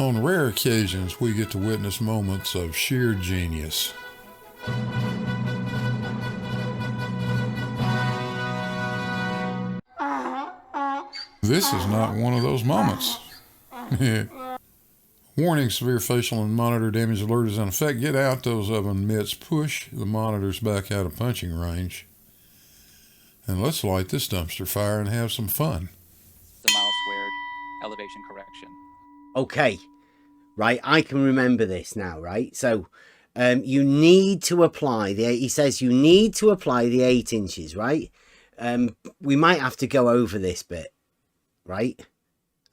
On rare occasions, we get to witness moments of sheer genius. This is not one of those moments. Warning, severe facial and monitor damage alert is in effect. Get out those oven mitts. Push the monitors back out of punching range. And let's light this dumpster fire and have some fun. The mile squared elevation correction. Okay, right, I can remember this now, right? So you need to apply he says you need to apply the 8 inches, right? We might have to go over this bit, right?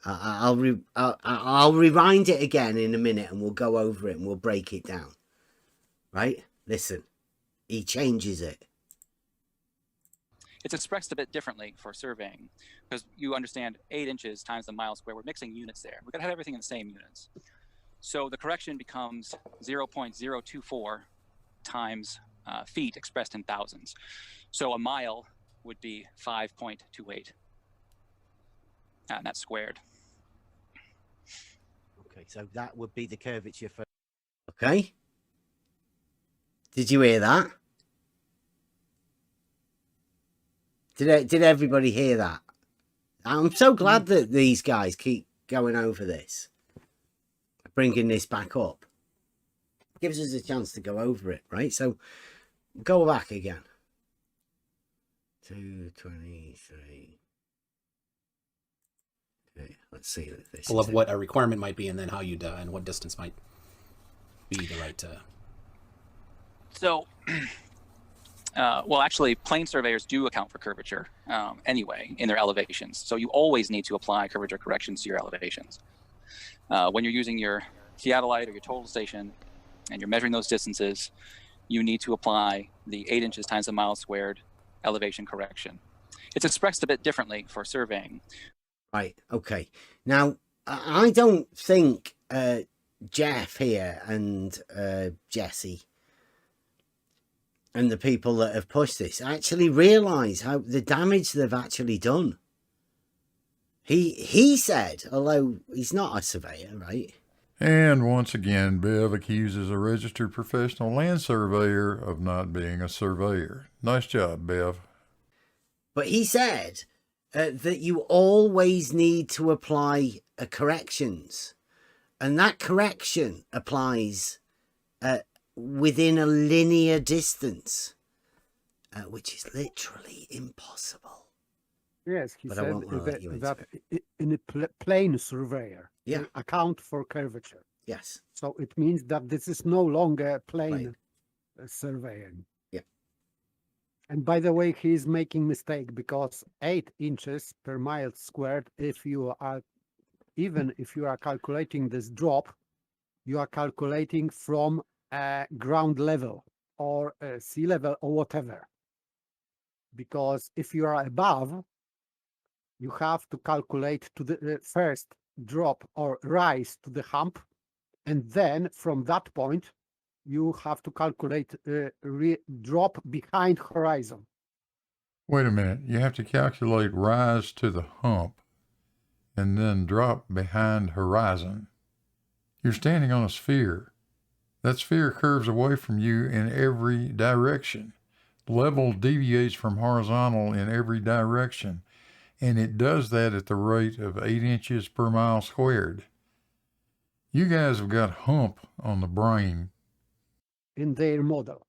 I'll rewind it again in a minute and we'll go over it and we'll break it down, right? Listen, he changes it. It's expressed a bit differently for surveying because you understand 8 inches times the mile square. We're mixing units there. We've got to have everything in the same units. So the correction becomes 0.024 times feet expressed in thousands. So a mile would be 5.28. And that's squared. Okay, so that would be the curvature for... Okay. Did you hear that? Did everybody hear that? I'm so glad that these guys keep going over this, bringing this back up. Gives us a chance to go over it, right? So go back again. 223. Okay, let's see what this of what a requirement might be, and then how you'd and what distance might be the right. So. Well, actually, plane surveyors do account for curvature anyway in their elevations. So you always need to apply curvature corrections to your elevations. When you're using your theodolite or your total station and you're measuring those distances, you need to apply the 8 inches times a mile squared elevation correction. It's expressed a bit differently for surveying. Right, okay. Now, I don't think Jeff here and Jesse and the people that have pushed this actually realise how the damage they've actually done. He said, although he's not a surveyor, right? And once again, Bev accuses a registered professional land surveyor of not being a surveyor. Nice job, Bev. But he said that you always need to apply corrections. And that correction applies within a linear distance, which is literally impossible. Yes, he But said that in a plane surveyor, yeah, account for curvature. Yes. So it means that this is no longer plane surveying. Yeah. And by the way, he's making mistake because 8 inches per mile squared, if you are calculating this drop, you are calculating from ground level or sea level or whatever. Because if you are above, you have to calculate to the first drop or rise to the hump, and then from that point you have to calculate drop behind horizon. Wait a minute. You have to calculate rise to the hump and then drop behind horizon. You're standing on a sphere. That sphere curves away from you in every direction. Level deviates from horizontal in every direction, and it does that at the rate of 8 inches per mile squared. You guys have got hump on the brain. In their model.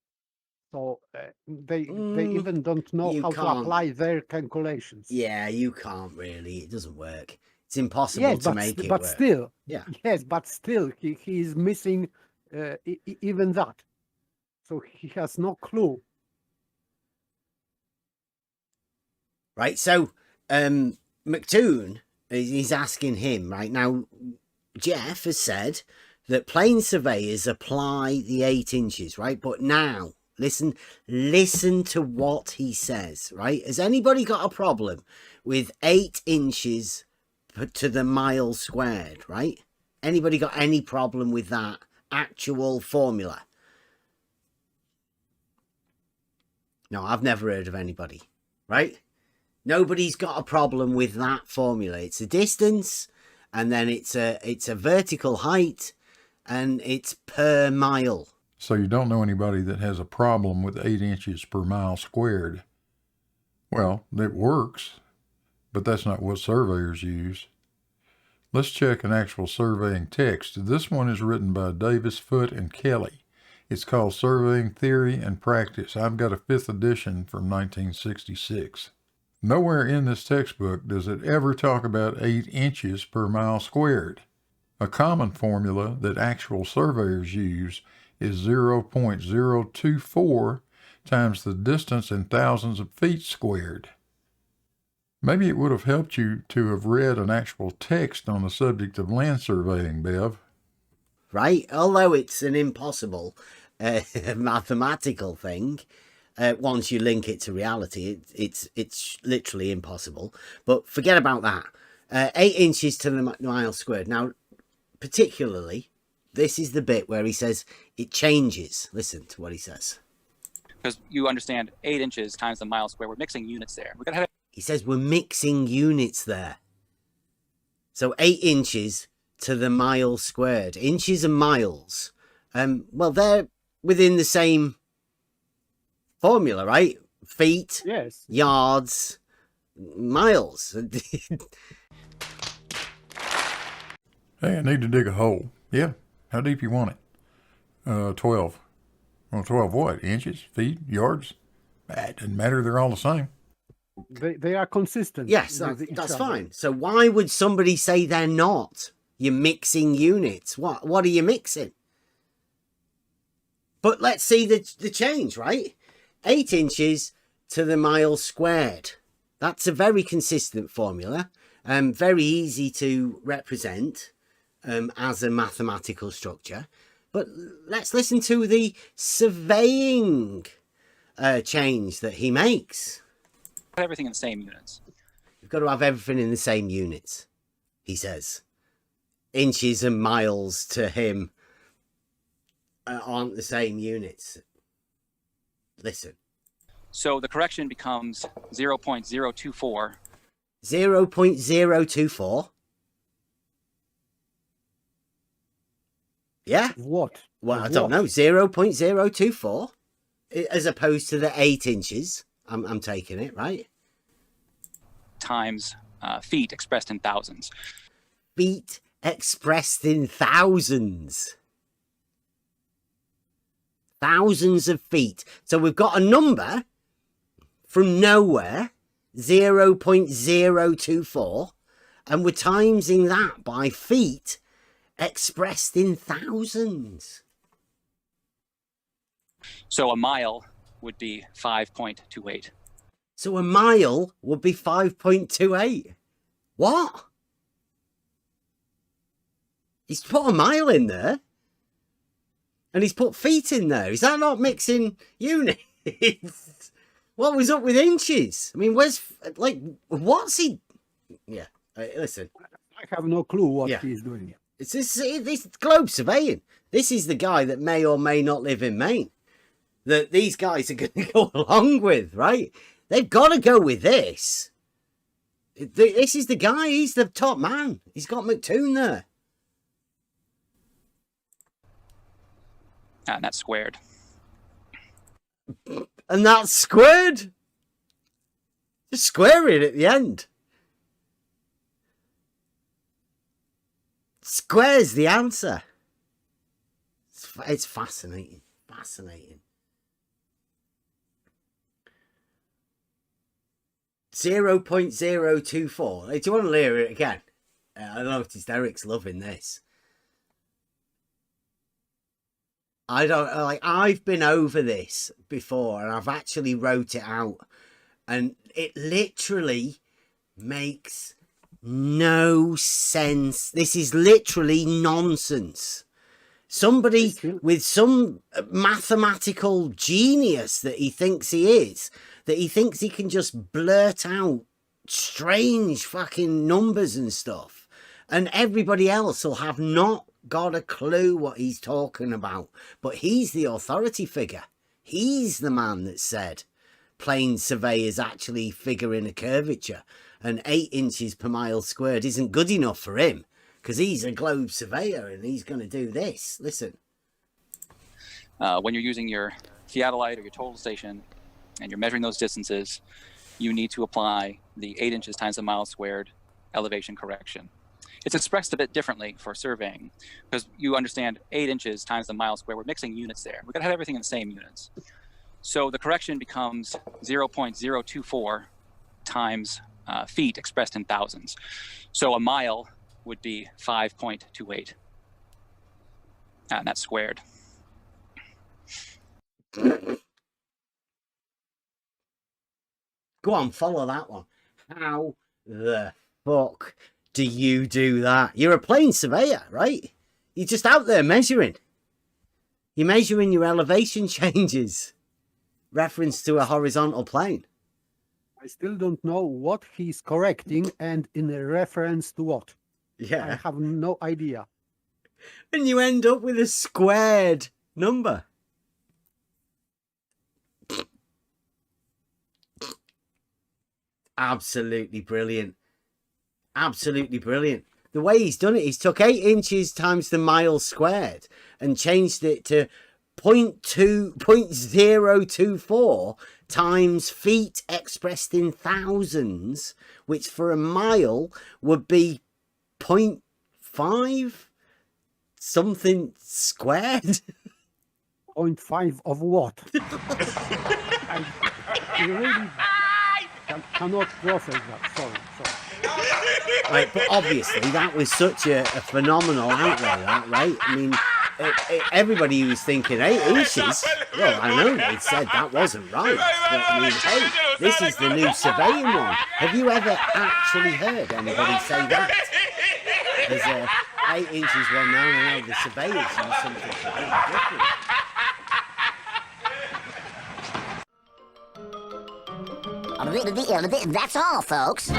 So they even don't know how to apply their calculations. Yeah, you can't really. It doesn't work. It's impossible to make it but work. Still, yeah. Yes, but still, he is missing even that. So he has no clue. Right, so McToon is asking him right now. Jeff has said that plane surveyors apply the 8 inches, right? But now listen to what he says, right? Has anybody got a problem with 8 inches to the mile squared, right? Anybody got any problem with that actual formula? No, I've never heard of anybody, right? Nobody's got a problem with that formula. It's a distance and then it's a vertical height, and it's per mile. So you don't know anybody that has a problem with 8 inches per mile squared. Well, it works, but that's not what surveyors use. Let's check an actual surveying text. This one is written by Davis, Foote, and Kelly. It's called Surveying Theory and Practice. I've got a 5th edition from 1966. Nowhere in this textbook does it ever talk about 8 inches per mile squared. A common formula that actual surveyors use is 0.024 times the distance in thousands of feet squared. Maybe it would have helped you to have read an actual text on the subject of land surveying, Bev. Right? Although it's an impossible mathematical thing, once you link it to reality, it's literally impossible. But forget about that. 8 inches to the mile squared. Now, particularly, this is the bit where he says it changes. Listen to what he says. Because you understand 8 inches times the mile square. We're mixing units there. We're going to have He says we're mixing units there. So 8 inches to the mile squared. Inches and miles. Well, they're within the same formula, right? Feet, Yes. yards, miles. Hey, I need to dig a hole. Yeah, how deep you want it? 12. Well, 12 what? Inches? Feet? Yards? It doesn't matter, they're all the same. They are consistent. Yes, with each that's other. fine. So why would somebody say they're not? You're mixing units. What are you mixing? But let's see the change, right? 8 inches to the mile squared. That's a very consistent formula. Very easy to represent as a mathematical structure. But let's listen to the surveying change that he makes. everything in the same units. You've got to have everything in the same units, he says. Inches and miles to him aren't the same units. Listen. So the correction becomes 0.024. 0.024. Yeah? What? Well, Of I don't what? know. 0.024 as opposed to the 8 inches. I'm taking it, right? Times feet expressed in thousands. Feet expressed in thousands. Thousands of feet. So we've got a number from nowhere, 0.024, and we're timesing that by feet expressed in thousands. So a mile would be 5.28. So a mile would be 5.28. What? He's put a mile in there. And he's put feet in there. Is that not mixing units? What was up with inches? I mean, what's he... Yeah, listen. I have no clue what Yeah. he's doing. It's this globe surveying. This is the guy that may or may not live in Maine. That these guys are going to go along with, right? They've got to go with this. This is the guy. He's the top man. He's got McToon there. And that's squared. And that's squared. Just square it at the end. Square's the answer. It's fascinating. Fascinating. 0.024. Do you want to hear it again? I noticed Eric's loving this. I've been over this before and I've actually wrote it out and it literally makes no sense. This is literally nonsense. Somebody with some mathematical genius that he thinks he is, that he thinks he can just blurt out strange fucking numbers and stuff, and everybody else will have not got a clue what he's talking about. But he's the authority figure. He's the man that said plane surveyors actually figure in a curvature, and 8 inches per mile squared isn't good enough for him. because he's a globe surveyor and he's going to do this. Listen. When you're using your theodolite or your total station and you're measuring those distances, you need to apply the 8 inches times a mile squared elevation correction. It's expressed a bit differently for surveying because you understand 8 inches times the mile square. We're mixing units there. We've got to have everything in the same units. So the correction becomes 0.024 times feet expressed in thousands. So a mile would be 5.28. And that's squared. Go on, follow that one. How the fuck do you do that? You're a plane surveyor, right? You're just out there measuring. You're measuring your elevation changes. Reference to a horizontal plane. I still don't know what he's correcting and in a reference to what. I Yeah. have no idea. And you end up with a squared number. Absolutely brilliant. Absolutely brilliant. The way he's done it, he's took 8 inches times the mile squared and changed it to 0.024 times feet expressed in thousands, which for a mile would be 0.5 something squared. 0.5 of what? I really cannot process that. Sorry. Right, but obviously that was such a phenomenal outlay, that, right? I mean, everybody who was thinking 8 inches, well, I know they said that wasn't right, but I mean, hey, this is the new surveying one. Have you ever actually heard anybody say that? There's a 8 inches one now, and now the surveyors use something completely different. That's all, folks.